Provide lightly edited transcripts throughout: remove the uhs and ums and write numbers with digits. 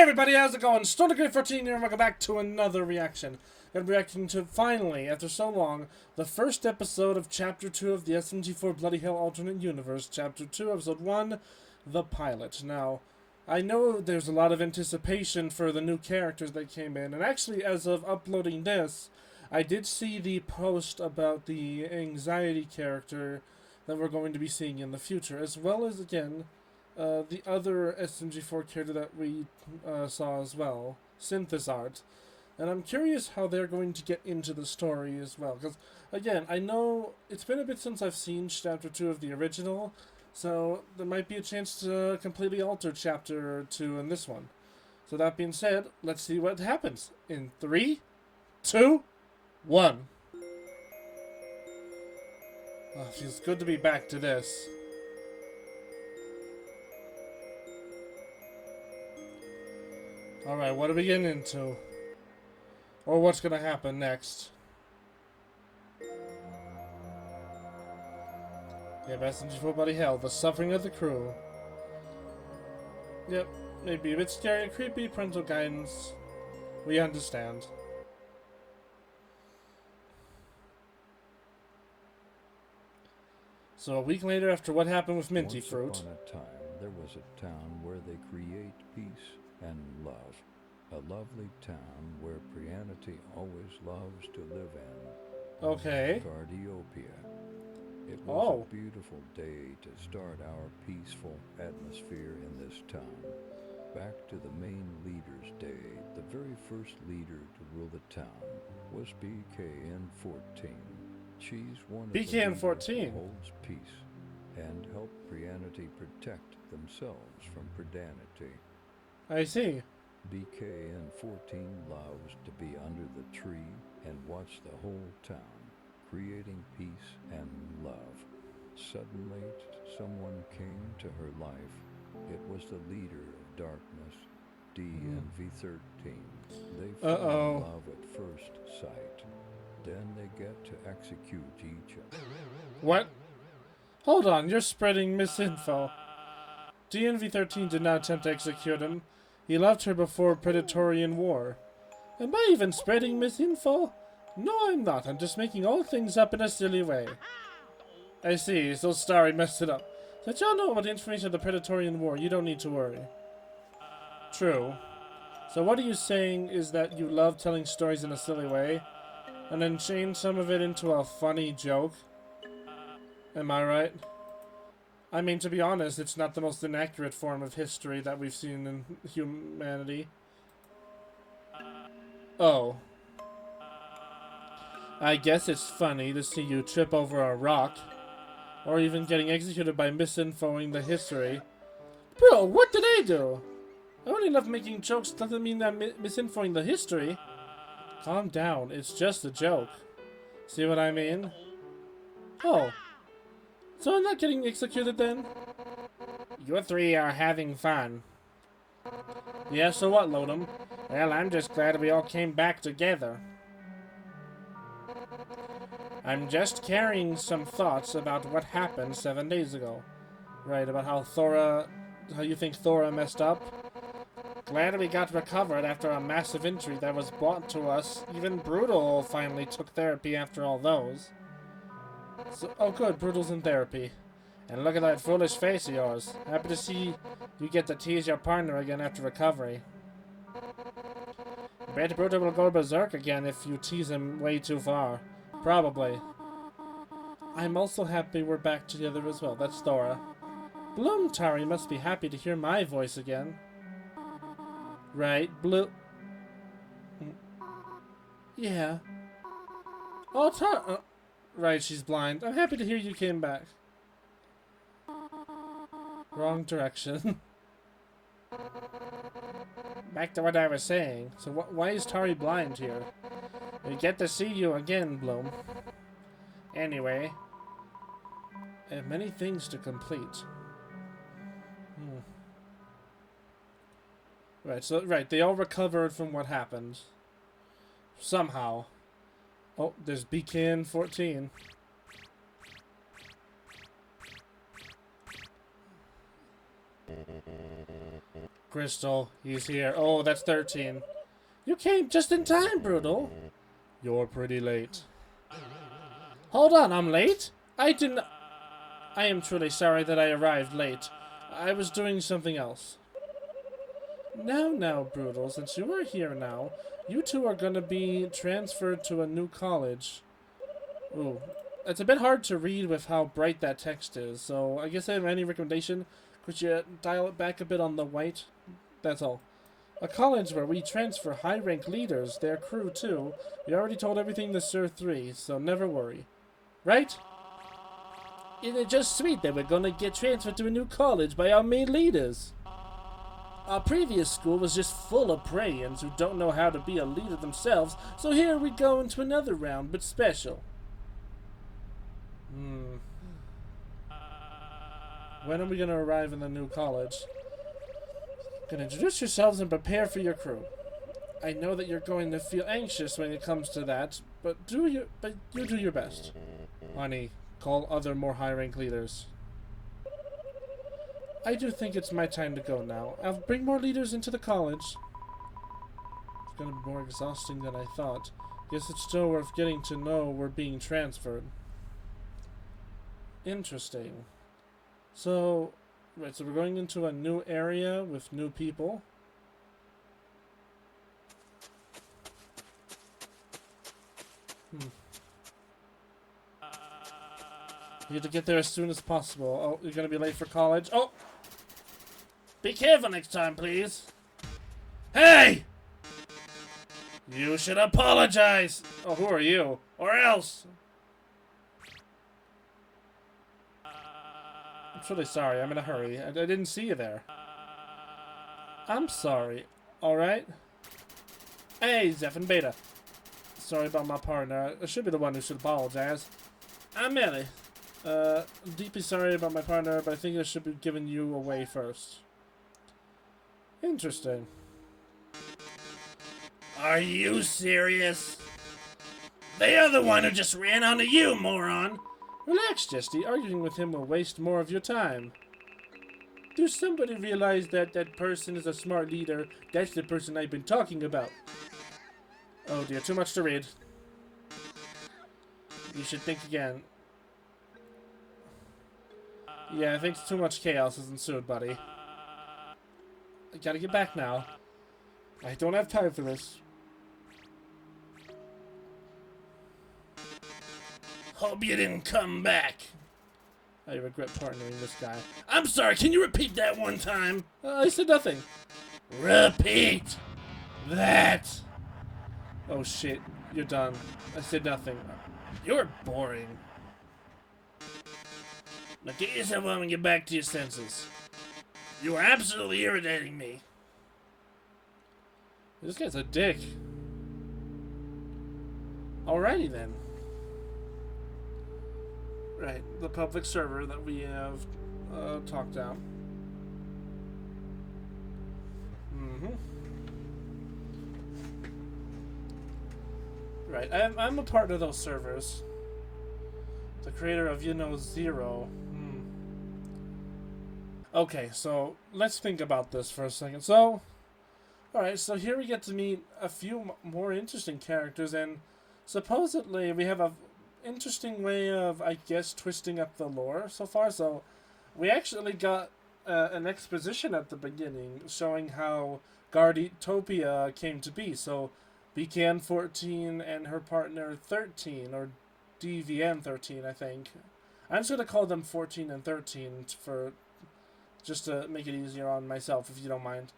everybody, how's it going? StoneGrid14 here, and welcome back to another reaction. I'm reacting to, finally, after so long, the first episode of Chapter 2 of the SMG4 BloodyHell Alternate Universe. Chapter 2, Episode 1, The Pilot. Now, I know there's a lot of anticipation for the new characters that came in, and actually, as of uploading this, I did see the post about the anxiety character that we're going to be seeing in the future, as well as, again, the other SMG4 character that we saw as well, Synthesart. And I'm curious how they're going to get into the story as well. Because, again, I know it's been a bit since I've seen Chapter 2 of the original, so there might be a chance to completely alter Chapter 2 in this one. So that being said, let's see what happens. In 3, 2, 1. Oh, it feels good to be back to this. Alright, what are we getting into? Or what's gonna happen next? Yeah, SMG4 BloodyHell, the suffering of the crew. Yep, maybe a bit scary and creepy, parental guidance. We understand. So a week later, after what happened with Minty Fruit. Once upon a time, there was a town where they create peace and love. A lovely town where Prianity always loves to live in. Okay. Cardiopia. It was Oh. a beautiful day to start our peaceful atmosphere in this town. Back to the main leader's day, the very first leader to rule the town was BKN14. She's one of the leaders who holds peace and help Prianity protect themselves from Predanity. I see. BKN14 loves to be under the tree and watch the whole town, creating peace and love. Suddenly, someone came to her life. It was the leader of darkness, DNV13. They fell in love at first sight. Then they get to execute each other. What? Hold on, you're spreading misinfo. DNV13 did not attempt to execute him. He loved her before Predatorian War. Am I even spreading misinfo? No, I'm not. I'm just making all things up in a silly way. I see, so Starry messed it up. Since y'all know about the information of the Predatorian War, you don't need to worry. True. So what are you saying is that you love telling stories in a silly way, and then change some of it into a funny joke? Am I right? I mean, to be honest, it's not the most inaccurate form of history that we've seen in humanity. Oh. I guess it's funny to see you trip over a rock, or even getting executed by misinfoing the history. Bro, what did I do? I only love making jokes, doesn't mean that misinfoing the history. Calm down, it's just a joke. See what I mean? Oh. So I'm not getting executed then? You three are having fun. Yeah, so what, Lodum? Well, I'm just glad we all came back together. I'm just carrying some thoughts about what happened 7 days ago. Right, about how you think Thora messed up? Glad we got recovered after a massive injury that was brought to us. Even Brutal finally took therapy after all those. So, oh good, Brutal's in therapy. And look at that foolish face of yours. Happy to see you get to tease your partner again after recovery. Bet Brutal will go berserk again if you tease him way too far. Probably. I'm also happy we're back together as well. That's Thora. Bloomtari must be happy to hear my voice again. Right, Yeah. Oh, right, she's blind. I'm happy to hear you came back. Wrong direction. Back to what I was saying. So why is Tari blind here? We get to see you again, Bloom. Anyway. I have many things to complete. Right, they all recovered from what happened. Somehow. Oh, there's BKN14. Crystal, he's here. Oh, that's 13. You came just in time, Brutal. You're pretty late. Hold on, I'm late? I am truly sorry that I arrived late. I was doing something else. Now, Brutal, since you are here now, you two are gonna be transferred to a new college. Ooh, it's a bit hard to read with how bright that text is, so I guess I have any recommendation. Could you dial it back a bit on the white? That's all. A college where we transfer high-rank leaders, their crew too. We already told everything to Sir 3, so never worry. Right? Isn't it just sweet that we're gonna get transferred to a new college by our main leaders? Our previous school was just full of preyans who don't know how to be a leader themselves, so here we go into another round, but special. When are we gonna arrive in the new college? Gonna introduce yourselves and prepare for your crew. I know that you're going to feel anxious when it comes to that, but you do your best. Honey, call other more high-rank leaders. I do think it's my time to go now. I'll bring more leaders into the college. It's gonna be more exhausting than I thought. Guess it's still worth getting to know we're being transferred. Interesting. So, right, so we're going into a new area with new people. You have to get there as soon as possible. Oh, you're gonna be late for college. Oh! Be careful next time, please. Hey! You should apologize! Oh, who are you? Or else! I'm truly sorry. I'm in a hurry. I didn't see you there. I'm sorry. Alright? Hey, Zeph and Beta. Sorry about my partner. I should be the one who should apologize. I'm Ellie. Deeply sorry about my partner, but I think I should be giving you away first. Interesting. Are you serious? They are the one who just ran onto you, moron! Relax, Jesty. Arguing with him will waste more of your time. Does somebody realize that that person is a smart leader? That's the person I've been talking about. Oh dear, too much to read. You should think again. Yeah, I think too much chaos has ensued, buddy. I gotta get back now. I don't have time for this. Hope you didn't come back. I regret partnering this guy. I'm sorry, can you repeat that one time? I said nothing. Repeat that. Oh shit, you're done. I said nothing. You're boring. Now get yourself up and get back to your senses. You are absolutely irritating me. This guy's a dick. Alrighty then. Right, the public server that we have talked out. Right, I'm a part of those servers. The creator of Zero. Okay, so let's think about this for a second. So, alright, so here we get to meet a few more interesting characters, and supposedly we have a interesting way of, I guess, twisting up the lore so far. So, we actually got an exposition at the beginning showing how Guardtopia came to be. So, BKN 14 and her partner 13, or DVN 13, I think. I'm just going to call them 14 and 13 for just to make it easier on myself, if you don't mind.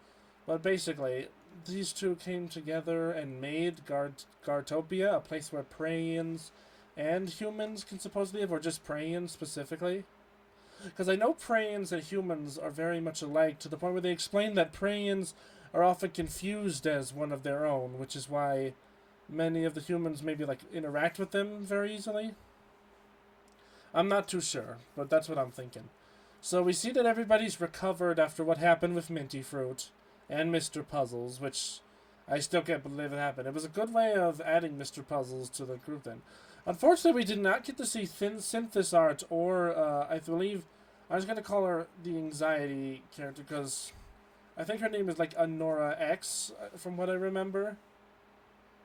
But basically, these two came together and made Guardtopia, a place where preyans and humans can supposedly live, or just preyans specifically. Because I know preyans and humans are very much alike, to the point where they explain that preyans are often confused as one of their own, which is why many of the humans maybe like interact with them very easily. I'm not too sure, but that's what I'm thinking. So we see that everybody's recovered after what happened with Minty Fruit and Mr. Puzzles, which I still can't believe it happened. It was a good way of adding Mr. Puzzles to the group then. Unfortunately, we did not get to see Synthis Art or, I believe, I was going to call her the Anxiety character, because I think her name is like Honora X, from what I remember.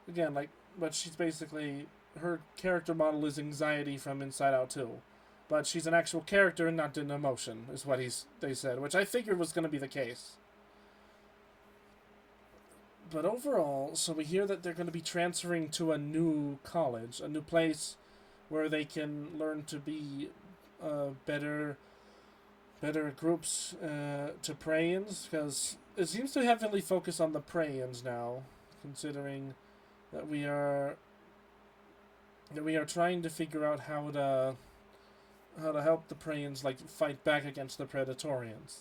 Again, like, but she's basically, her character model is Anxiety from Inside Out 2. But she's an actual character and not an emotion, is what they said, which I figured was going to be the case. But overall, so we hear that they're going to be transferring to a new college, a new place where they can learn to be better groups to prey-ins, because it seems to heavily focus on the prey-ins now, considering that we are trying to figure out how to help the prey-ins like fight back against the Predatorians.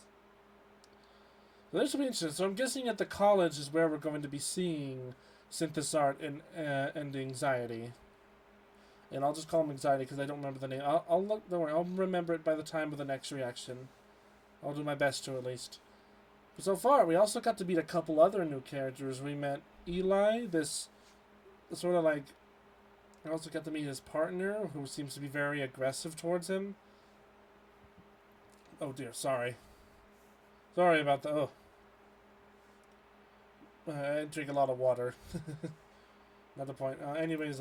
So this will be interesting. So I'm guessing at the college is where we're going to be seeing Synthesart and Anxiety. And I'll just call him Anxiety because I don't remember the name. I'll look. Don't worry. I'll remember it by the time of the next reaction. I'll do my best to, at least. But so far, we also got to meet a couple other new characters. We met Eli, this sort of like... I also got to meet his partner, who seems to be very aggressive towards him. Oh dear, sorry. Sorry about the... Oh. I drink a lot of water. Not the point. Anyways,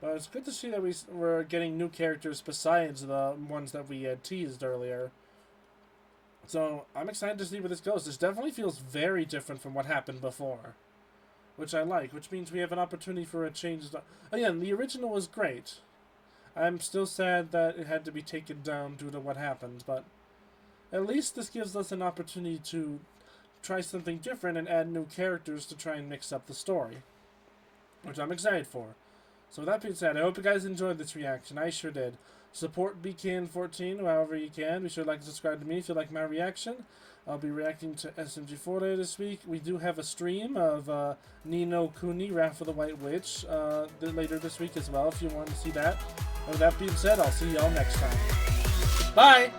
but it's good to see that we're getting new characters besides the ones that we had teased earlier. So, I'm excited to see where this goes. This definitely feels very different from what happened before. Which I like, which means we have an opportunity for a change. Again, the original was great. I'm still sad that it had to be taken down due to what happened, but at least this gives us an opportunity to try something different and add new characters to try and mix up the story. Which I'm excited for. So with that being said, I hope you guys enjoyed this reaction. I sure did. Support BKN14 however you can. Be sure to like and subscribe to me if you like my reaction. I'll be reacting to SMG4 this week. We do have a stream of Nino Kuni, Wrath of the White Witch, later this week as well, if you want to see that. And with that being said, I'll see y'all next time. Bye!